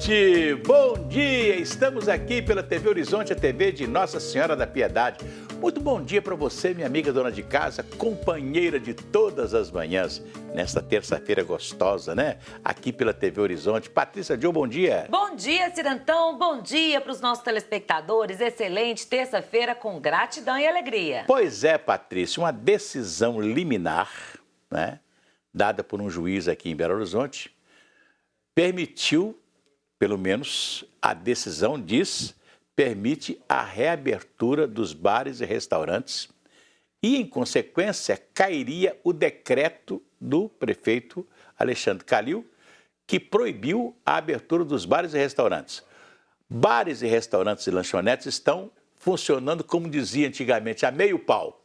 noite, bom dia! Estamos aqui pela TV Horizonte, a TV de Nossa Senhora da Piedade. Muito bom dia para você, minha amiga dona de casa, companheira de todas as manhãs, nesta terça-feira gostosa, né? Aqui pela TV Horizonte. Patrícia Diogo, bom dia! Bom dia, Cirantão, bom dia para os nossos telespectadores. Excelente terça-feira com gratidão e alegria. Pois é, Patrícia, uma decisão liminar, né, dada por um juiz aqui em Belo Horizonte, permitiu, pelo menos a decisão diz, permite a reabertura dos bares e restaurantes e, em consequência, cairia o decreto do prefeito Alexandre Calil, que proibiu a abertura dos bares e restaurantes. Bares e restaurantes e lanchonetes estão funcionando, como dizia antigamente, a meio pau,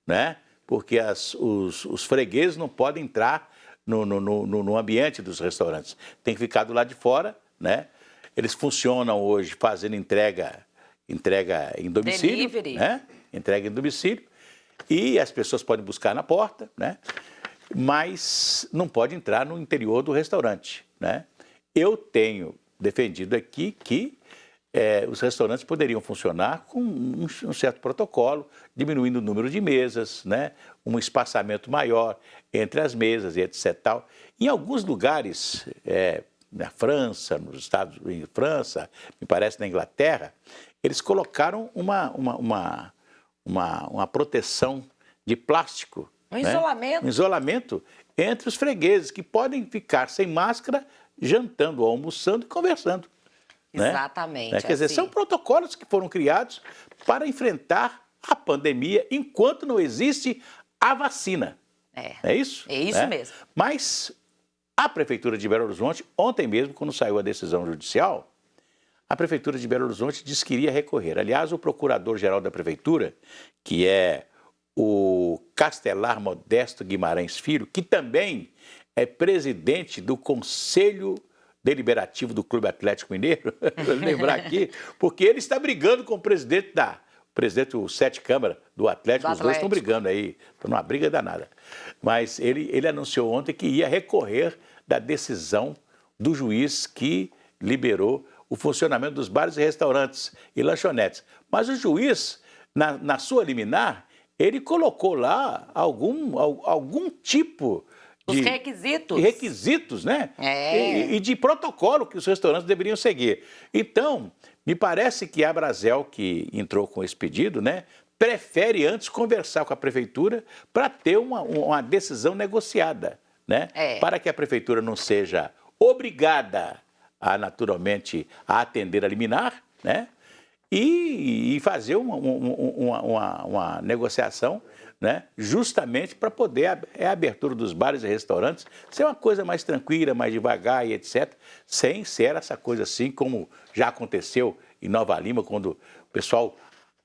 né? Porque os fregueses não podem entrar no ambiente dos restaurantes. Tem que ficar do lado de fora, né? Eles funcionam hoje fazendo entrega em domicílio. Delivery. Né? Entrega em domicílio. E as pessoas podem buscar na porta, né? Mas não pode entrar no interior do restaurante, né? Eu tenho defendido aqui que os restaurantes poderiam funcionar com um certo protocolo, diminuindo o número de mesas, né? Um espaçamento maior entre as mesas e etc. Tal. Em alguns lugares, na França, nos Estados Unidos, França, me parece na Inglaterra, eles colocaram uma proteção de plástico. Um isolamento. Um isolamento entre os fregueses, que podem ficar sem máscara, jantando, almoçando e conversando. Exatamente. Né? Quer dizer, assim. são protocolos que foram criados para enfrentar a pandemia enquanto não existe a vacina. É isso? É isso mesmo. Mas a Prefeitura de Belo Horizonte, ontem mesmo, quando saiu a decisão judicial, a Prefeitura de Belo Horizonte disse que iria recorrer. Aliás, o Procurador-Geral da Prefeitura, que é o Castelar Modesto Guimarães Filho, que também é presidente do Conselho Deliberativo do Clube Atlético Mineiro, vou lembrar aqui, porque ele está brigando com o presidente o Sete Câmara do Atlético, os dois estão brigando aí, estão numa briga danada. Mas ele anunciou ontem que ia recorrer da decisão do juiz que liberou o funcionamento dos bares e restaurantes e lanchonetes. Mas o juiz, na sua liminar, ele colocou lá algum tipo Os requisitos. de requisitos, né? E de protocolo que os restaurantes deveriam seguir. Então, me parece que a Abrazel, que entrou com esse pedido, né, prefere antes conversar com a Prefeitura para ter uma decisão negociada, né? Para que a Prefeitura não seja obrigada naturalmente, a atender a liminar, né? E fazer uma negociação, né, justamente para poder a abertura dos bares e restaurantes ser uma coisa mais tranquila, mais devagar e etc., sem ser essa coisa assim como já aconteceu em Nova Lima, quando o pessoal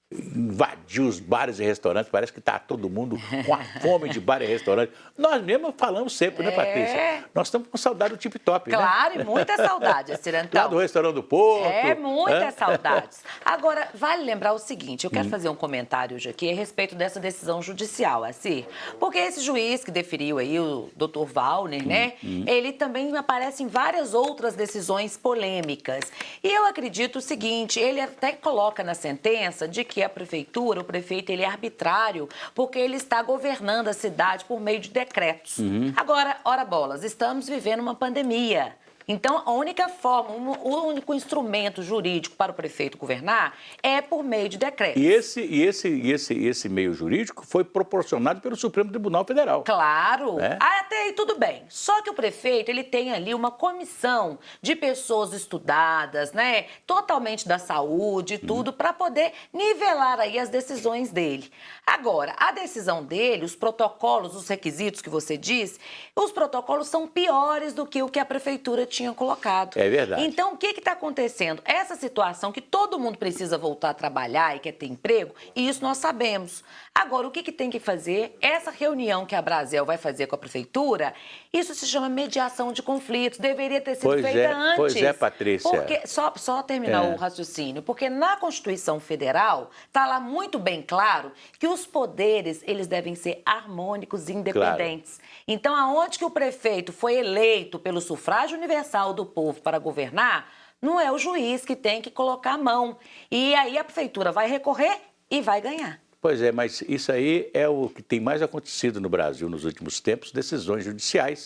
invadiu os bares e restaurantes, parece que está todo mundo com a fome de bar e restaurante. Nós mesmos falamos sempre, né, Patrícia? Nós estamos com saudade do Tip Top, claro, né? E muita saudade, Cirantão. Lá do Restaurante do Porto. Muitas saudades. Agora, vale lembrar o seguinte, eu quero fazer um comentário hoje aqui a respeito dessa decisão judicial, assim, porque esse juiz que deferiu aí, o Dr. Valner, né, ele também aparece em várias outras decisões polêmicas. E eu acredito o seguinte, ele até coloca na sentença de que a prefeitura, o prefeito, ele é arbitrário porque ele está governando a cidade por meio de decretos. Agora, ora bolas, estamos vivendo uma pandemia. Então, a única forma, o único instrumento jurídico para o prefeito governar é por meio de decretos. E esse meio jurídico foi proporcionado pelo Supremo Tribunal Federal. Claro, até aí tudo bem. Só que o prefeito, ele tem ali uma comissão de pessoas estudadas, né, totalmente da saúde e tudo, para poder nivelar aí as decisões dele. Agora, a decisão dele, os protocolos, os requisitos que você diz, os protocolos são piores do que o que a prefeitura tinha colocado. É verdade. Então, o que está acontecendo? Essa situação que todo mundo precisa voltar a trabalhar e quer ter emprego, e isso nós sabemos. Agora, o que tem que fazer? Essa reunião que a Abrazel vai fazer com a prefeitura, isso se chama mediação de conflitos, deveria ter sido feita antes. Pois é, Patrícia. Porque, só terminar o raciocínio, porque na Constituição Federal está lá muito bem claro que os poderes, eles devem ser harmônicos e independentes. Claro. Então, aonde que o prefeito foi eleito pelo sufrágio universal do povo para governar, Não é o juiz que tem que colocar a mão. E aí a prefeitura vai recorrer e vai ganhar. Pois é, mas isso aí é o que tem mais acontecido no Brasil nos últimos tempos, decisões judiciais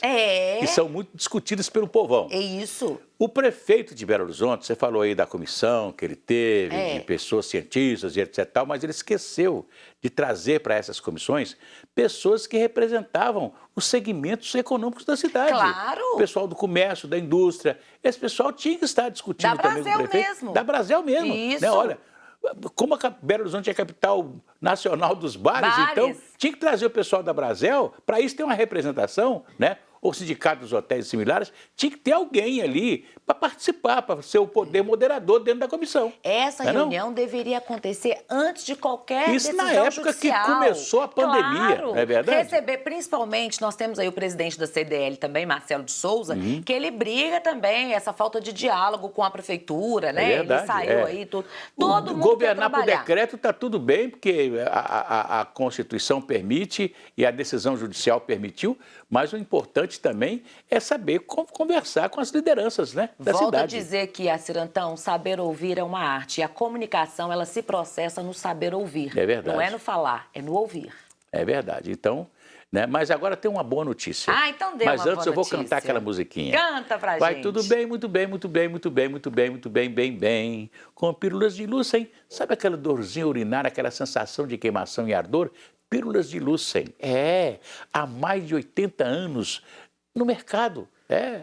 que são muito discutidas pelo povão. É isso. O prefeito de Belo Horizonte, você falou aí da comissão que ele teve, de pessoas cientistas e etc. Mas ele esqueceu de trazer para essas comissões pessoas que representavam os segmentos econômicos da cidade. Claro. O pessoal do comércio, da indústria. Esse pessoal tinha que estar discutindo também com o prefeito. Mesmo. Da Brasel mesmo. Isso. Né? Olha, como a Belo Horizonte é a capital nacional dos bares, então tinha que trazer o pessoal da Brasel, para isso ter uma representação, né? Ou sindicato dos hotéis similares, tinha que ter alguém ali para participar, para ser o poder moderador dentro da comissão. Essa reunião deveria acontecer antes de qualquer decisão judicial. Isso na época que começou a pandemia, claro. Não é verdade? Receber, principalmente, nós temos aí o presidente da CDL também, Marcelo de Souza, que ele briga também essa falta de diálogo com a prefeitura, né? É verdade, ele saiu aí, tudo. Todo mundo governar por decreto está tudo bem, porque a Constituição permite e a decisão judicial permitiu, mas o importante também é saber como conversar com as lideranças, né, da cidade. Volto a dizer que, Cirantão, saber ouvir é uma arte. E a comunicação, ela se processa no saber ouvir. É verdade. Não é no falar, é no ouvir. É verdade. Então, né, mas agora tem uma boa notícia. Então dê mas uma antes boa eu vou notícia. cantar aquela musiquinha. Canta pra gente. Vai tudo bem, muito bem, muito bem, muito bem, muito bem, muito bem, bem. Com pílulas de Lucem. Sabe aquela dorzinha urinária, aquela sensação de queimação e ardor? Pílulas de Lucem. Há mais de 80 anos no mercado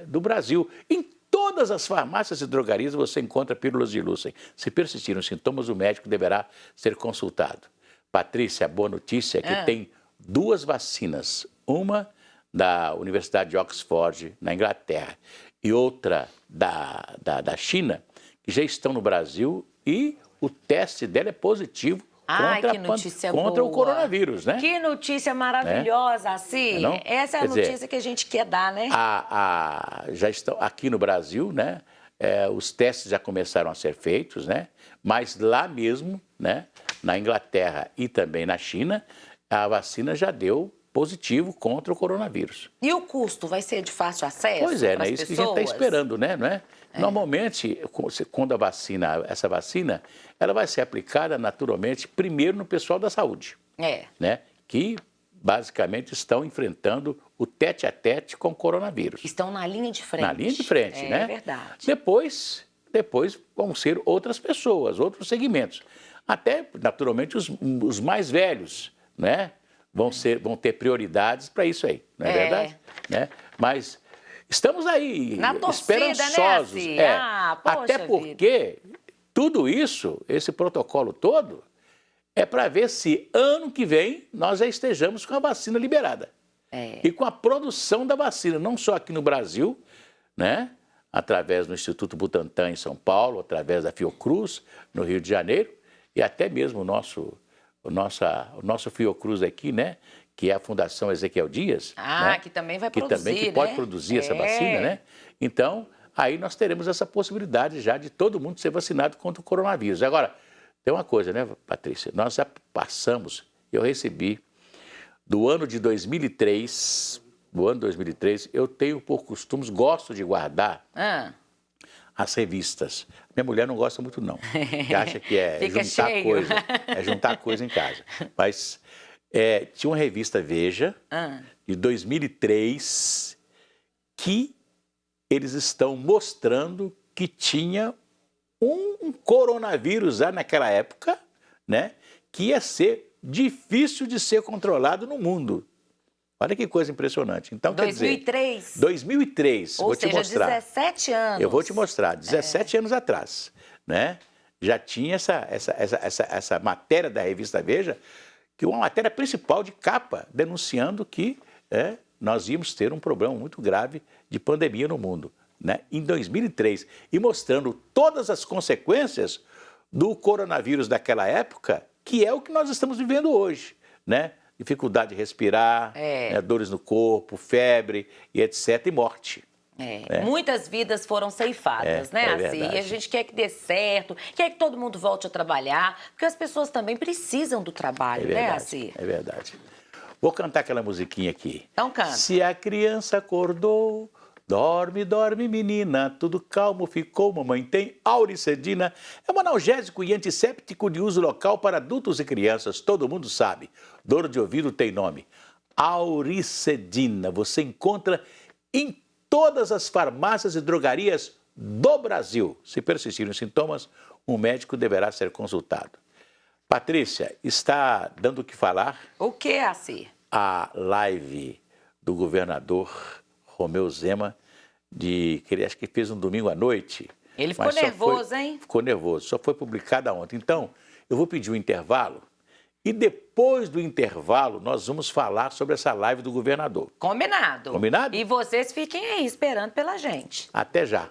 do Brasil. Em todas as farmácias e drogarias você encontra pílulas de Lucem. Se persistirem os sintomas, o médico deverá ser consultado. Patrícia, a boa notícia é que tem 2 vacinas. Uma da Universidade de Oxford, na Inglaterra, e outra da China, que já estão no Brasil e o teste dela é positivo contra o coronavírus, né? Que notícia maravilhosa, assim. Essa é a notícia que a gente quer dar, né? Já estão aqui no Brasil, né? Os testes já começaram a ser feitos, né? Mas lá mesmo, né? Na Inglaterra e também na China, a vacina já deu positivo contra o coronavírus. E o custo vai ser de fácil acesso? Pois é, né? Isso que a gente está esperando, né? Não é? Normalmente, quando essa vacina, ela vai ser aplicada naturalmente primeiro no pessoal da saúde, né? Que basicamente estão enfrentando o tete-a-tete com o coronavírus. Estão na linha de frente. Na linha de frente, né? É verdade. Depois vão ser outras pessoas, outros segmentos. Até, naturalmente, os mais velhos, né? Vão ter prioridades para isso aí, não é verdade? Né? Mas estamos aí na torcida, esperançosos. Né, até porque tudo isso, esse protocolo todo, é para ver se ano que vem nós já estejamos com a vacina liberada. E com a produção da vacina, não só aqui no Brasil, né? Através do Instituto Butantan em São Paulo, através da Fiocruz no Rio de Janeiro, e até mesmo o nosso Fiocruz aqui, né? Que é a Fundação Ezequiel Dias. Né? Que também vai produzir, que pode produzir essa vacina, né? Então, aí nós teremos essa possibilidade já de todo mundo ser vacinado contra o coronavírus. Agora, tem uma coisa, né, Patrícia? Nós já passamos, eu recebi, do ano de 2003, eu tenho por costume, gosto de guardar as revistas. Minha mulher não gosta muito, não. Que acha que é juntar coisa em casa. Mas tinha uma revista Veja, de 2003, que eles estão mostrando que tinha um coronavírus lá naquela época, né? Que ia ser difícil de ser controlado no mundo. Olha que coisa impressionante. Então, 2003? Quer dizer, 2003, vou te mostrar. 17 anos. Eu vou te mostrar, 17 anos atrás, né? Já tinha essa matéria da revista Veja, que uma matéria principal de capa, denunciando que nós íamos ter um problema muito grave de pandemia no mundo, né? Em 2003, e mostrando todas as consequências do coronavírus daquela época, que é o que nós estamos vivendo hoje, né? Dificuldade de respirar, dores no corpo, febre e etc. e morte. Muitas vidas foram ceifadas, né? Assim, e a gente quer que dê certo, quer que todo mundo volte a trabalhar, porque as pessoas também precisam do trabalho, né, assim? É verdade. Vou cantar aquela musiquinha aqui. Então canta. Se a criança acordou Dorme, dorme, menina, tudo calmo ficou, mamãe tem auricedina. É um analgésico e antisséptico de uso local para adultos e crianças, todo mundo sabe. Dor de ouvido tem nome. Auricedina, você encontra em todas as farmácias e drogarias do Brasil. Se persistirem os sintomas, um médico deverá ser consultado. Patrícia, está dando o que falar? O que, Assir? A live do governador Romeu Zema, que ele acho que fez um domingo à noite. Ele ficou nervoso, hein? Ficou nervoso, só foi publicada ontem. Então, eu vou pedir um intervalo e depois do intervalo nós vamos falar sobre essa live do governador. Combinado. Combinado? E vocês fiquem aí esperando pela gente. Até já.